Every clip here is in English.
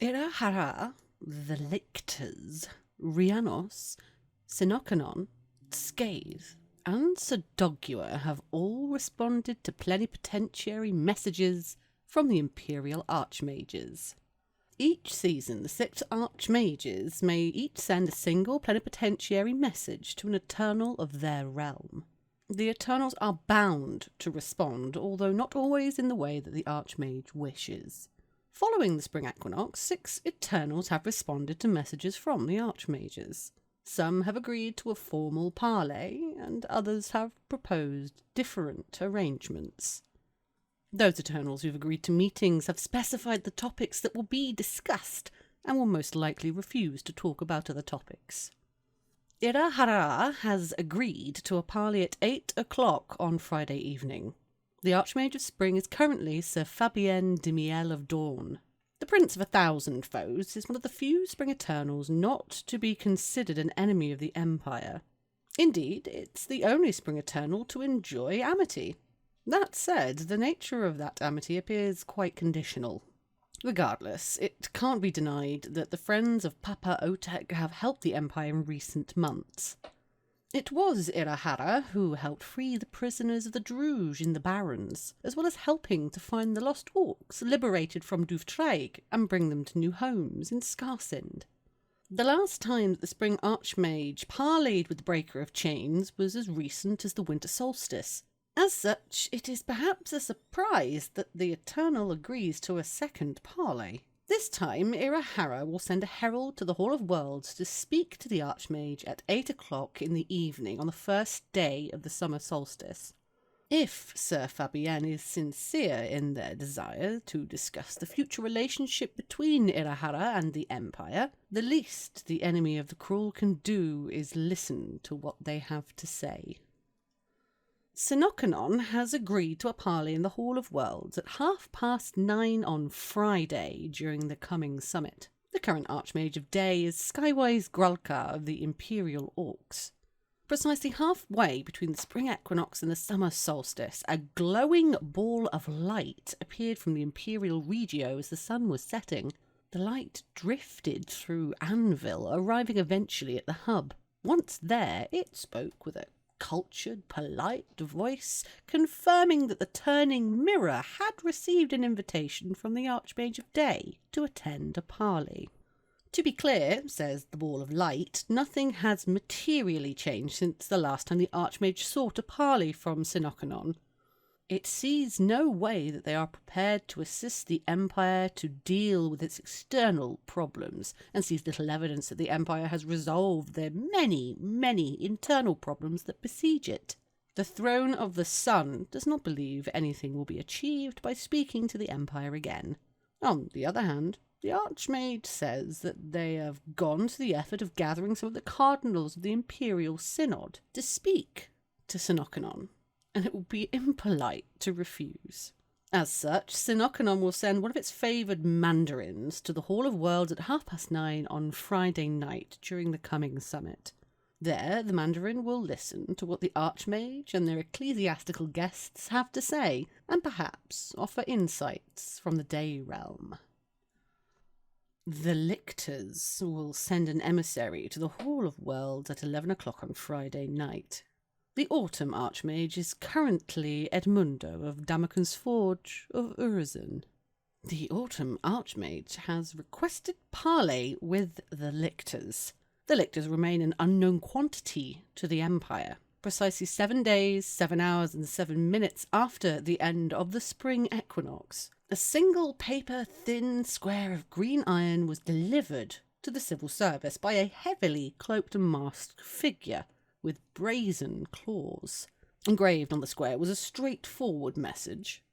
Irahara, the Lictors, Rhiannos, Sinocanon, Scathe, and Sodogua have all responded to plenipotentiary messages from the Imperial Archmages. Each season, the 6 Archmages may each send a single plenipotentiary message to an Eternal of their realm. The Eternals are bound to respond, although not always in the way that the Archmage wishes. Following the spring equinox, 6 Eternals have responded to messages from the Archmages. Some have agreed to a formal parley, and others have proposed different arrangements. Those Eternals who've agreed to meetings have specified the topics that will be discussed, and will most likely refuse to talk about other topics. Irahara has agreed to a parley at 8 o'clock on Friday evening. The Archmage of Spring is currently Sir Fabien de Miel of Dawn. The Prince of 1,000 Foes is one of the few Spring Eternals not to be considered an enemy of the Empire. Indeed, it's the only Spring Eternal to enjoy amity. That said, the nature of that amity appears quite conditional. Regardless, it can't be denied that the friends of Papa Otek have helped the Empire in recent months. It was Irahara who helped free the prisoners of the Druge in the Barrens, as well as helping to find the lost orcs liberated from Duvtraig and bring them to new homes in Scarsind. The last time that the Spring Archmage parleyed with the Breaker of Chains was as recent as the winter solstice. As such, it is perhaps a surprise that the Eternal agrees to a second parley. This time, Irahara will send a herald to the Hall of Worlds to speak to the Archmage at 8 o'clock in the evening on the first day of the summer solstice. If Sir Fabien is sincere in their desire to discuss the future relationship between Irahara and the Empire, the least the enemy of the cruel can do is listen to what they have to say. Sinocanon has agreed to a parley in the Hall of Worlds at 9:30 on Friday during the coming summit. The current Archmage of Day is Skywise Grulka of the Imperial Orcs. Precisely halfway between the spring equinox and the summer solstice, a glowing ball of light appeared from the Imperial Regio as the sun was setting. The light drifted through Anvil, arriving eventually at the hub. Once there, it spoke with a cultured, polite voice, confirming that the Turning Mirror had received an invitation from the Archmage of Day to attend a parley. To be clear, says the Ball of Light, nothing has materially changed since the last time the Archmage sought a parley from Sinocanon. It sees no way that they are prepared to assist the Empire to deal with its external problems, and sees little evidence that the Empire has resolved the many, many internal problems that besiege it. The Throne of the Sun does not believe anything will be achieved by speaking to the Empire again. On the other hand, the Archmage says that they have gone to the effort of gathering some of the cardinals of the Imperial Synod to speak to Sinocanon, and it will be impolite to refuse. As such, Sinocanon will send one of its favoured mandarins to the Hall of Worlds at 9:30 on Friday night during the coming summit. There, the mandarin will listen to what the Archmage and their ecclesiastical guests have to say, and perhaps offer insights from the Day realm. The Lictors will send an emissary to the Hall of Worlds at 11 o'clock on Friday night. The Autumn Archmage is currently Edmundo of Damaken's Forge of Urizen. The Autumn Archmage has requested parley with the Lictors. The Lictors remain an unknown quantity to the Empire. Precisely 7 days, 7 hours and 7 minutes after the end of the spring equinox, a single paper-thin square of green iron was delivered to the civil service by a heavily cloaked and masked figure with brazen claws. Engraved on the square was a straightforward message.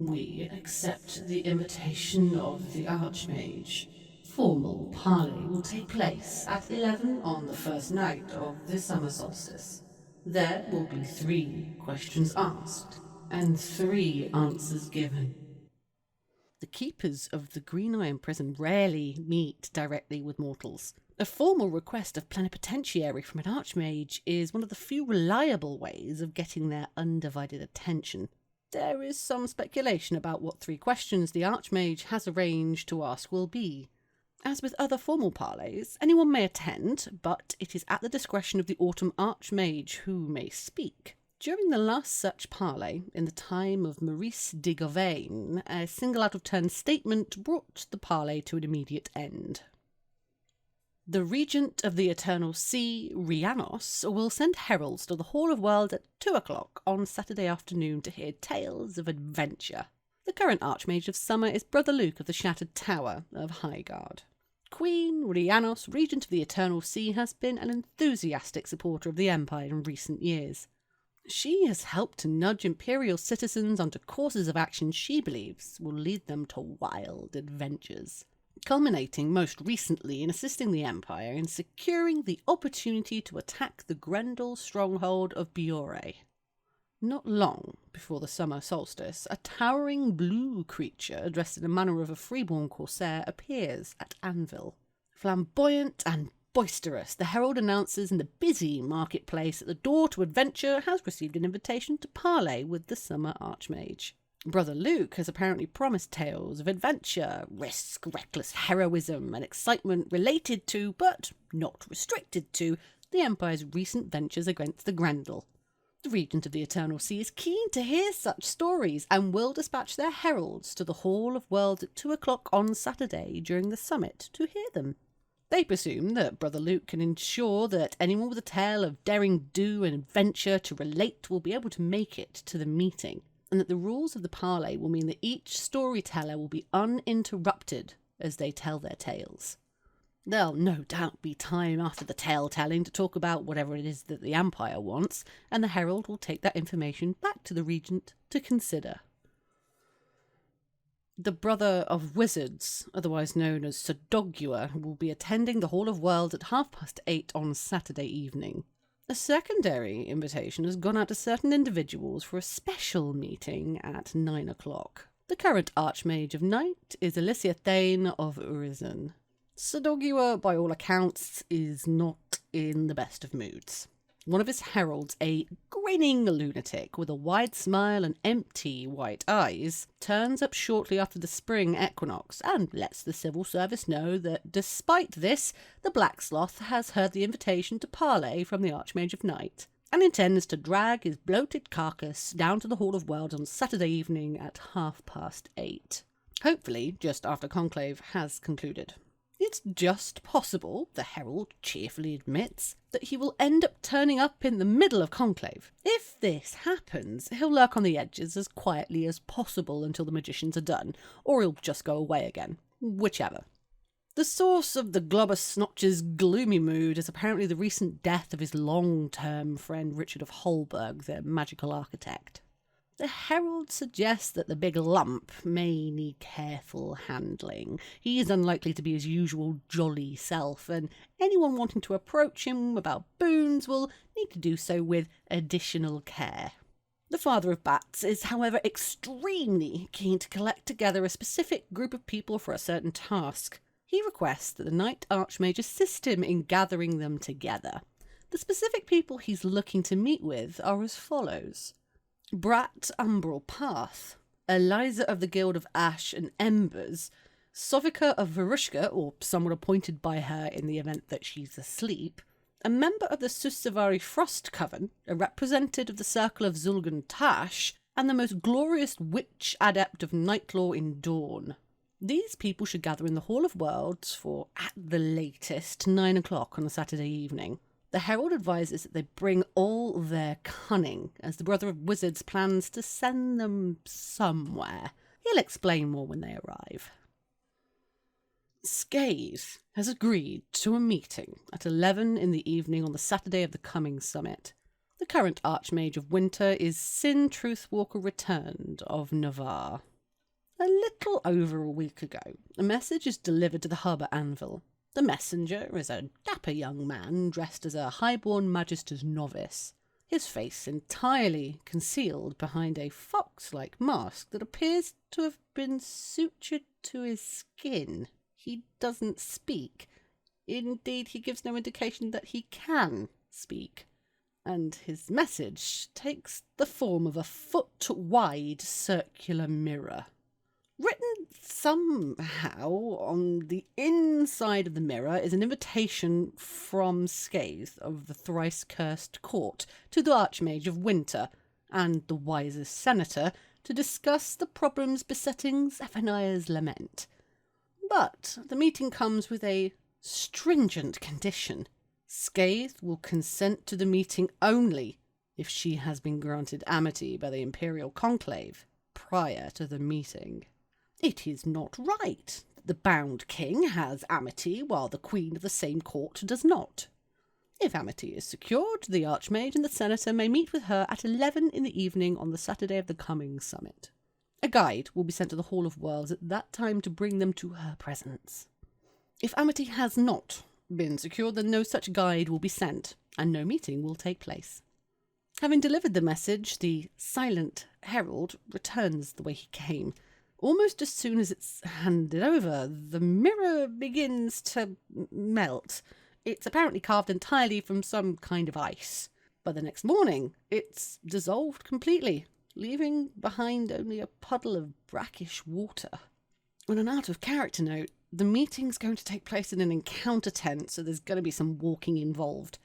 "We accept the invitation of the Archmage. Formal parley will take place at 11 on the first night of the summer solstice. There will be 3 questions asked and 3 answers given." The keepers of the Green Iron Prison rarely meet directly with mortals. A formal request of plenipotentiary from an Archmage is one of the few reliable ways of getting their undivided attention. There is some speculation about what 3 questions the Archmage has arranged to ask will be. As with other formal parleys, anyone may attend, but it is at the discretion of the Autumn Archmage who may speak. During the last such parley, in the time of Maurice de Gauvain, a single out-of-turn statement brought the parley to an immediate end. The Regent of the Eternal Sea, Rhiannos, will send heralds to the Hall of Worlds at 2 o'clock on Saturday afternoon to hear tales of adventure. The current Archmage of Summer is Brother Luke of the Shattered Tower of Highguard. Queen Rhiannos, Regent of the Eternal Sea, has been an enthusiastic supporter of the Empire in recent years. She has helped to nudge Imperial citizens onto courses of action she believes will lead them to wild adventures, culminating most recently in assisting the Empire in securing the opportunity to attack the Grendel stronghold of Biore. Not long before the summer solstice, a towering blue creature dressed in the manner of a freeborn corsair appears at Anvil. Flamboyant and boisterous, the herald announces in the busy marketplace that the door to adventure has received an invitation to parley with the summer Archmage. Brother Luke has apparently promised tales of adventure, risk, reckless heroism, and excitement related to, but not restricted to, the Empire's recent ventures against the Grendel. The Regent of the Eternal Sea is keen to hear such stories and will dispatch their heralds to the Hall of Worlds at 2 o'clock on Saturday during the summit to hear them. They presume that Brother Luke can ensure that anyone with a tale of daring do and adventure to relate will be able to make it to the meeting, and that the rules of the parley will mean that each storyteller will be uninterrupted as they tell their tales. There'll no doubt be time after the tale-telling to talk about whatever it is that the Empire wants, and the herald will take that information back to the Regent to consider. The Brother of Wizards, otherwise known as Sodogua, will be attending the Hall of Worlds at 8:30 on Saturday evening. A secondary invitation has gone out to certain individuals for a special meeting at 9 o'clock. The current Archmage of Night is Alicia Thane of Urizen. Sodogua, by all accounts, is not in the best of moods. One of his heralds, a grinning lunatic with a wide smile and empty white eyes, turns up shortly after the spring equinox and lets the civil service know that despite this, the Black Sloth has heard the invitation to parley from the Archmage of Night and intends to drag his bloated carcass down to the Hall of Worlds on Saturday evening at 8:30. Hopefully just after Conclave has concluded. It's just possible, the herald cheerfully admits, that he will end up turning up in the middle of Conclave. If this happens, he'll lurk on the edges as quietly as possible until the magicians are done, or he'll just go away again. Whichever. The source of the Globus Snotch's gloomy mood is apparently the recent death of his long-term friend Richard of Holberg, the magical architect. The herald suggests that the big lump may need careful handling. He is unlikely to be his usual jolly self, and anyone wanting to approach him about boons will need to do so with additional care. The Father of Bats is, however, extremely keen to collect together a specific group of people for a certain task. He requests that the Night Archmage assist him in gathering them together. The specific people he's looking to meet with are as follows: Brat Umbral Path, Eliza of the Guild of Ash and Embers, Sovica of Varushka, or someone appointed by her in the event that she's asleep, a member of the Susavari Frost Coven, a representative of the Circle of Zulgan Tash, and the most glorious witch adept of Nightlaw in Dawn. These people should gather in the Hall of Worlds for, at the latest, 9 o'clock on a Saturday evening. The herald advises that they bring all their cunning, as the Brother of Wizards plans to send them somewhere. He'll explain more when they arrive. Scathe has agreed to a meeting at 11 in the evening on the Saturday of the coming summit. The current Archmage of Winter is Sin Truthwalker Returned of Navarre. A little over a week ago, a message is delivered to the hub at Anvil. The messenger is a dapper young man dressed as a highborn magister's novice, his face entirely concealed behind a fox-like mask that appears to have been sutured to his skin. He doesn't speak. Indeed, he gives no indication that he can speak. and his message takes the form of a foot-wide circular mirror. Written somehow on the inside of the mirror is an invitation from Scathe of the thrice-cursed court to the Archmage of Winter and the wisest senator to discuss the problems besetting Zephaniah's lament. But the meeting comes with a stringent condition. Scathe will consent to the meeting only if she has been granted amity by the Imperial Conclave prior to the meeting. It is not right that the bound king has amity while the queen of the same court does not. If amity is secured, the Archmage and the senator may meet with her at 11 in the evening on the Saturday of the coming summit. A guide will be sent to the Hall of Worlds at that time to bring them to her presence. If amity has not been secured, then no such guide will be sent, and no meeting will take place. Having delivered the message, the silent herald returns the way he came. Almost as soon as it's handed over, the mirror begins to melt. It's apparently carved entirely from some kind of ice. By the next morning, it's dissolved completely, leaving behind only a puddle of brackish water. On an out-of-character note, the meeting's going to take place in an encounter tent, so there's going to be some walking involved.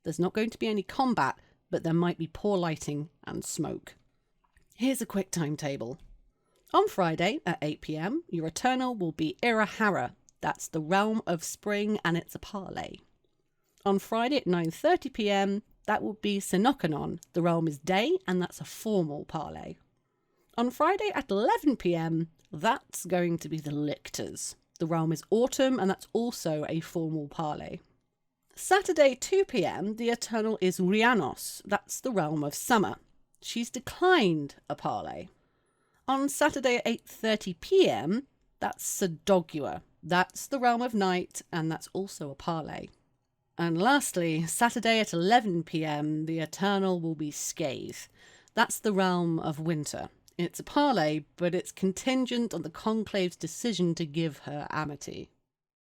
There's not going to be any combat, but there might be poor lighting and smoke. Here's a quick timetable. On Friday at 8 p.m, your Eternal will be Irahara. That's the realm of spring, and it's a parley. On Friday at 9:30 p.m, that will be Sinokanon. The realm is day, and that's a formal parley. On Friday at 11 p.m, that's going to be the Lictors. The realm is autumn, and that's also a formal parley. Saturday 2 p.m, the Eternal is Rhiannos. That's the realm of summer. She's declined a parley. On Saturday at 8:30 p.m, that's Sodogua. That's the realm of night, and that's also a parley. And lastly, Saturday at 11 p.m, the Eternal will be Scathe. That's the realm of winter. It's a parley, but it's contingent on the Conclave's decision to give her amity.